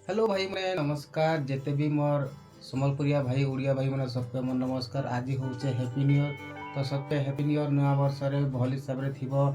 Hello भाई मैंने नमस्कार जेते भी मोर समलपुरिया भाई उड़िया भाई मैंने सबके मोर नमस्कार। आज होचे हैप्पी न्यू ईयर। तो सबके हैप्पी न्यू ईयर नया वर्ष रे भल हिसाब रे थिबो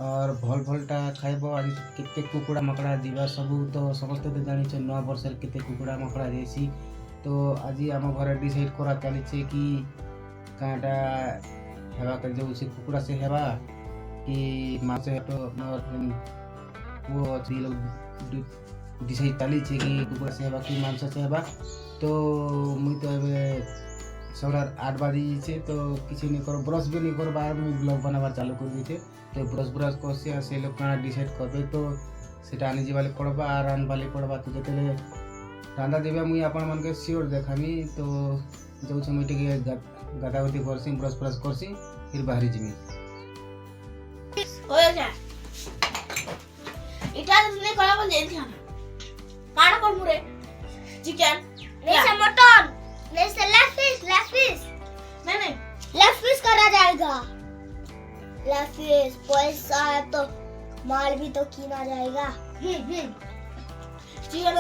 और भल भलटा खाइबो। आज केते कुकुड़ा मकड़ा जीवा सबू तो समस्त तो जानी छे नया वर्ष रे केते कुकुड़ा मकड़ा जेसी। तो आज आम घर डिसाइड करा चली कि काटा हेबा कर जो से कुकुड़ा से हेबा कि मासे हटो मोर वो अच्छी लोग डिसाइड चली कि कुकुड़ा से हेबा कि मांस से हेबा। तो मुई तो एबे सवरा 8 बाजी छे तो किसी नहीं करो ब्रश भी नहीं करो बाहर मुई ब्लॉग बनाबार चालू कर दी छे। तो ब्रश करसे से लोग काना डिसाइड करबे तो सेटा आनी जीवाले पड़बा आर आन वाले पड़बा। तो जेतेले रांदा देबा मुई आपन मन के सियोर देखामी। तो जो छे मुई टिके गादागदी करसी ब्रश करसी फिर बाहरी जिमी हो जा इटा ने कला बोल दे ध्यान काना कर मुरे चिकन नहीं से मटन नहीं से लेग पीस नहीं लेग पीस करा जाएगा। लेग पीस पैसा है तो माल भी तो कीना जाएगा। चिकन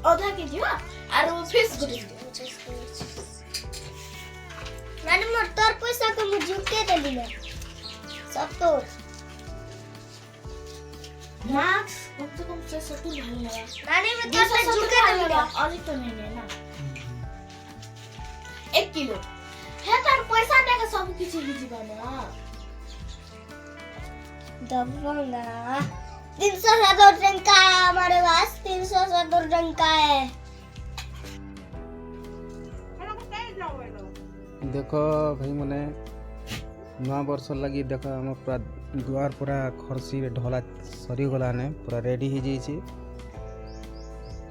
आधा केजी और वो फिश गुडी मैंने मोटर पैसा को मुझे के दे दिले सब तो मैक्स कम से कम 670 नहीं है नानी में तो से झुके दे और तो नहीं है ना 1 किलो है तार पैसा दे के सब किछि लीजी बना दबंगा 370 रंग का है हमारे पास 370 रंग का है। देखो भाई मने नया वर्ष लगी देख हम पूरा दुआर पूरा खरसी ढला सरी गला ने पूरा रेडी हो जाइए।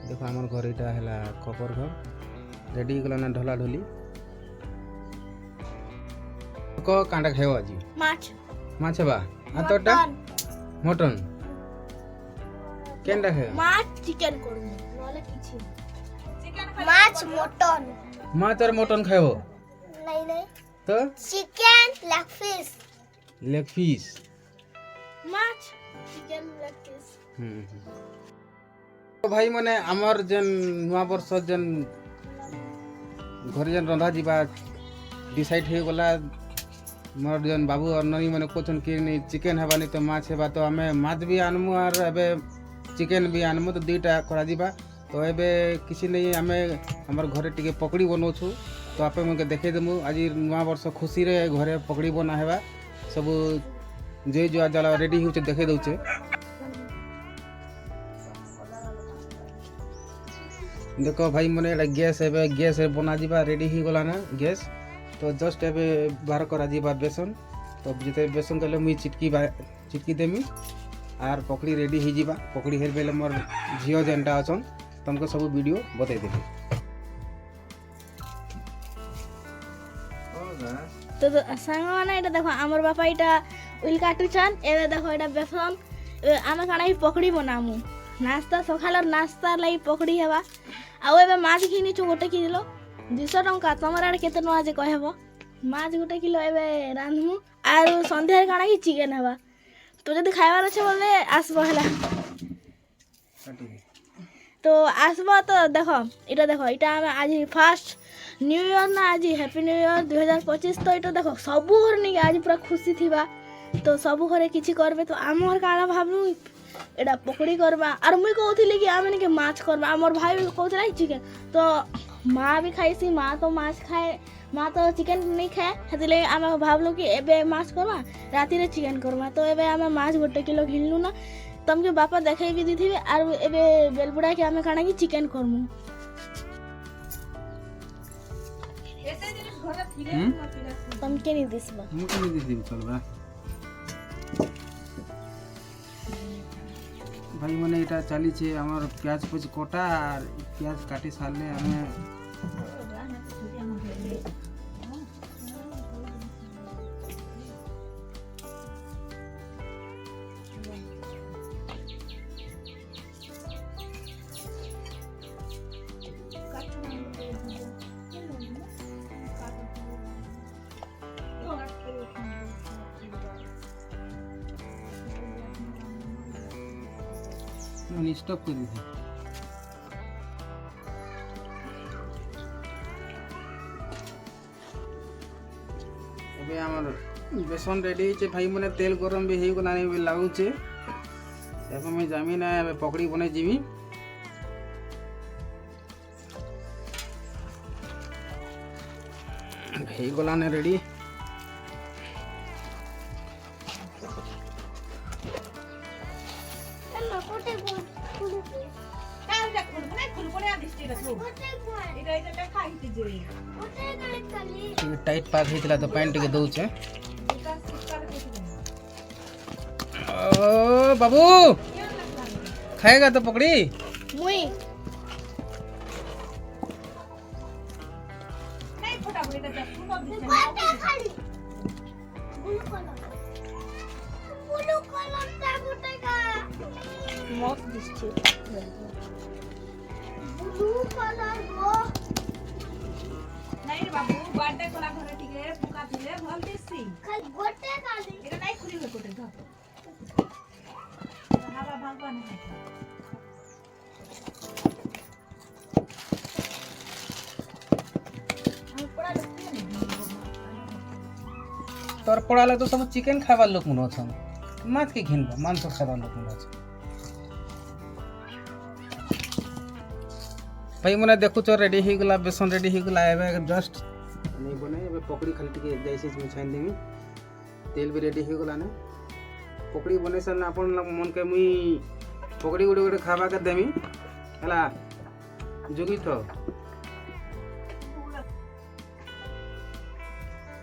देखो आम घर यहाँ है कपर घर रेडी गला ने ढला ढली को कांडा खाइबो आज माछ बा आतोटा मटन केंडा खाइबो माछ चिकन करू नले किछि चिकन माछ मटन माछ और मटन खाइबो नहीं तो चिकन लेग पीस माछ चिकन लेग पीस तो भाई मने आमर जन नया वर्ष जन घर जन रंधा जीवा डिसाइड हो गला। मोर जन बाबू और ननी मने कोचन कि नहीं चिकन हेबा नहीं तो माछ हेबा। तो हमें माछ भी आनमु और एबे चिकन भी आनमु तो दुईटा करा जीवा। तो एबे किसी नहीं हमें हमर घरे टिके पकड़ी बनौछु तो आपे मके देखे देमु आज नया वर्ष खुशी रे घरे पकड़ी बना हेबा सब जे जो जाला रेडी होचे देखे दउचे। देखो भाई मने एटा गैस एबे गैस बना जीवा रेडी ही गला ना गैस। तो जस्ट एबे बाहर करा जीवा बेसन। तो जते बेसन कले मुई चिटकी देमी आर पकड़ी रेडी ही जीवा। पकड़ी हेर बेले मोर झियो जेनटा अछन तुमको सब वीडियो बताई देबे। तो संग माने एटा देखो हमर बापा एटा उइल काटुछन एबे देखो एटा बेसन आमे काना ही पकड़ी बनामु नाश्ता सखालर नाश्ता लाई पकड़ी हेबा। आ एबे माछ घिनी छु गोटे किलो 200 टंका तमर आडे केते न आज कहबो माछ गोटे किलो एबे रांधमु आरो संध्या काना की चिकन हेबा। तो जदी खाइबार छै बोले आसबो हला तो आसबो। तो देखो एटा हम आज फर्स्ट न्यू ईयर ना आज हैप्पी न्यू ईयर 2025। तो एटा देखो सबू घर नहीं आज पूरा खुशी थिबा तो सबू घरे किछि करबे। तो आम घर काना भाबलु एटा पकड़ी करबा और मुई कहउथिली कि आमे के माछ करबा। हमर भाई कहउथला चिकन तो माँ भी खाइसी माँ तो माछ खाए माँ तो चिकन नहीं खाए हेतिले आमे भाबलु कि एबे माछ करबा राती रे चिकन करबा। तो एबे आमे माछ गोटे किलो घिनलु ना तमके बापा देखाई भी दिथिबे और एबे बेलबुड़ा के आमे काना कि चिकन करमु। तमके नहीं दिसबा मुके नहीं दिस चलबा भाई मने एटा चली छे हमर प्याज कुछ कोटा और प्याज काटी सालले हमें स्टॉप कर दी। ଏବେ ଆମର ବେସନ ରେଡ଼ି ହେଇଛେ ଭାଇ ମାନେ ତେଲ ଗରମ ବି ହେଇଗଲାନି ବି ଲାଗୁଛେ ଏବେ ମୁଇଁ ଯାମି ନା ଏବେ ପକଡ଼ି ବନେଇ ଯିବି ହେଇଗଲାନି ରେଡ଼ି टाइट पाक ହେଇଥିଲା ତ ପାଣି ଟିକେ ଦଉଛେ ओ बाबू खाएगा तो पकड़ी मुई मस्त दिसছে ब्लू कलर गो नहीं रे बाबू बर्थडे कोला घरे टिके फुका दिले भल दिससी खाली गोटे काली एटा नहीं खुली हो कोटे घर हवा भगवान है हम पड़ा लगते हैं तोर पड़ाला तो सब चिकन खावा लोक मन छन माछ के घिनबा मांस खावा लोक मन छ भाई मने देखु छ रेडी हो गला बेसन रेडी हो गला एबे जस्ट नहीं बने एबे पकड़ी खाली टिके जैसे में छान देमी तेल भी रेडी हो गला ने पकड़ी बने सन अपन मन के मुई पकड़ी गुडे गुडे खावा के देमी हला जोगी तो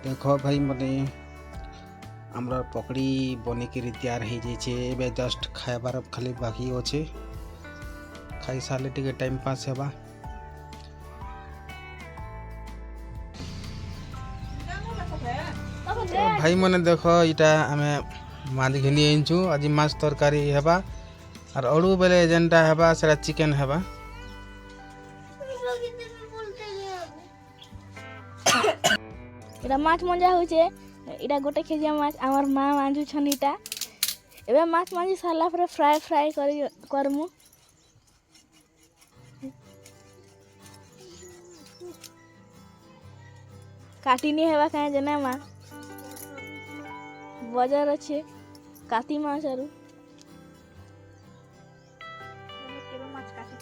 देखो भाई मने हमरा पकड़ी बने के तैयार हो जाए एबे जस्ट खाइबार खाली बाकी अच्छे खाई सारे टिके टाइम पास हेबा भाई मने देखो इटा आमे माछ घिनी आइछु आज माछ तरकारी हेबा और अड़ू बेले जेनटा हेबा सेरा चिकन हेबा এটা মাছ মজা হয়েছে এটা গোটে কেজিয়া মাছ আমার মা মাঝুছন এটা এবার মাছ মাঝি সারলা পরে ফ্রাই ফ্রাই করি করমু কাটিনি হেবা কাঁ জানা মা বাজার আছে কাতি মাছ আর केबे माछ काटी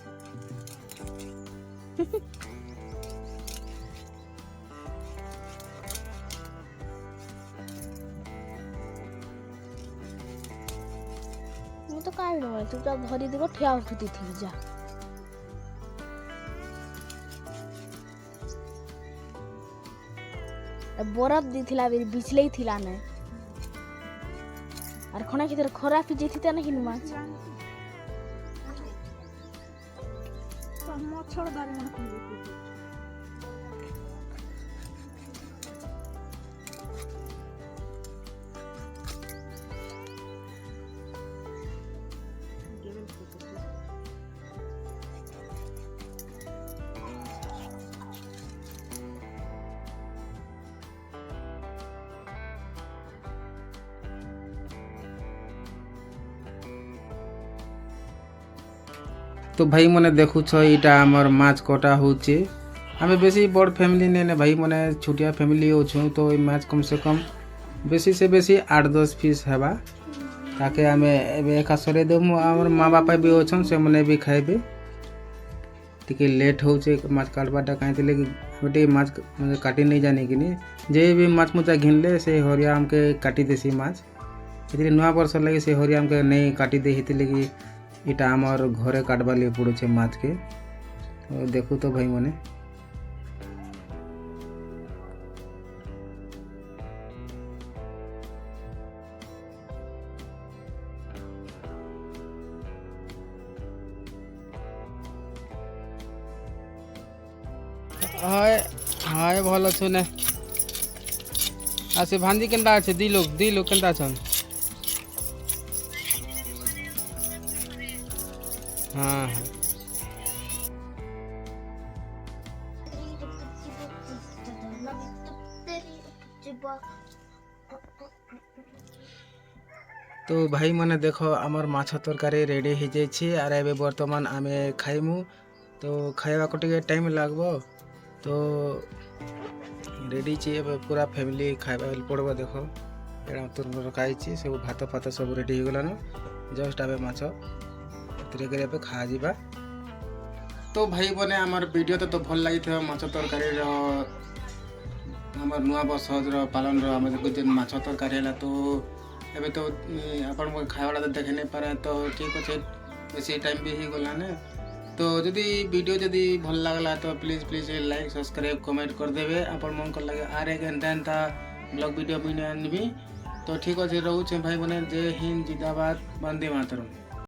ମୁଁ ତ କାଢ଼ି ନବ ତୁ ତ ଧରି দিব ଠିଆ ଉଠୁତି ଥିବି ଯା বরফ দিছিলা বিছলেই থিলা না আর খনা কিদের খরাপ যেতিতা না কিনু মাছ मच्छर दारी मन खुली तो भाई मने देखु छ इटा हमर माछ कटा होचे हमें बेसी बड़ फैमिली ने भाई मने छोटिया फैमिली होछु तो ई माछ कम से कम बेसी से बेसी 8-10 पीस हेबा ताके हमें एबे एकासरे देमु हमर माँ बापा भी होछन से मने भी खाइबे टिके लेट होचे माछ काटबाटा काइते लेके बेटे माछ काटी नहीं जाने किनी जे भी माछ मुचा घिनले से हरिया हमके काटी देसी माछ इतरे नवा वर्ष लगे से हरिया हमके नहीं काटी दे हिते लगी इटा हमार घरे काटवा लिए पड़े माछ के तो देखू तो भाई मने हाय हाय भल अच्छे ने आसे भांजी केनता अच्छे दी लोग केनता छन हाँ हाँ तो भाई मने देखो आमर माछ तरकारी रेडी हो जाइए आर एबे वर्तमान आमे खाइमु तो खाइबा को टिके टाइम लागबो तो रेडी चाहिए पूरा फैमिली खाଇବା पड़ब देख एड़ा तुम रखाई सब भात फात सब रेडी हो गलान जस्ट आबे माछ धीरे धीरे खा जा। तो भाई बने आमर वीडियो तो भल लगी माछ तरकारी आमर नुआ वर्ष पालन आम जेन माछ तरकारी है तो एबे तो आपण खावाटा तो देखे नहीं पारे तो ठीक अच्छे बेसी टाइम भी हो गला ने। तो जदि वीडियो जदि भल लगला तो प्लीज लाइक सब्सक्राइब कमेंट कर देबे आपण मन कर लगे आरे घंटा एंता ब्लॉग वीडियो भी आनबी। तो ठीक अच्छे रोचे भाई बने जय हिंद जिंदाबाद वंदे मातरम।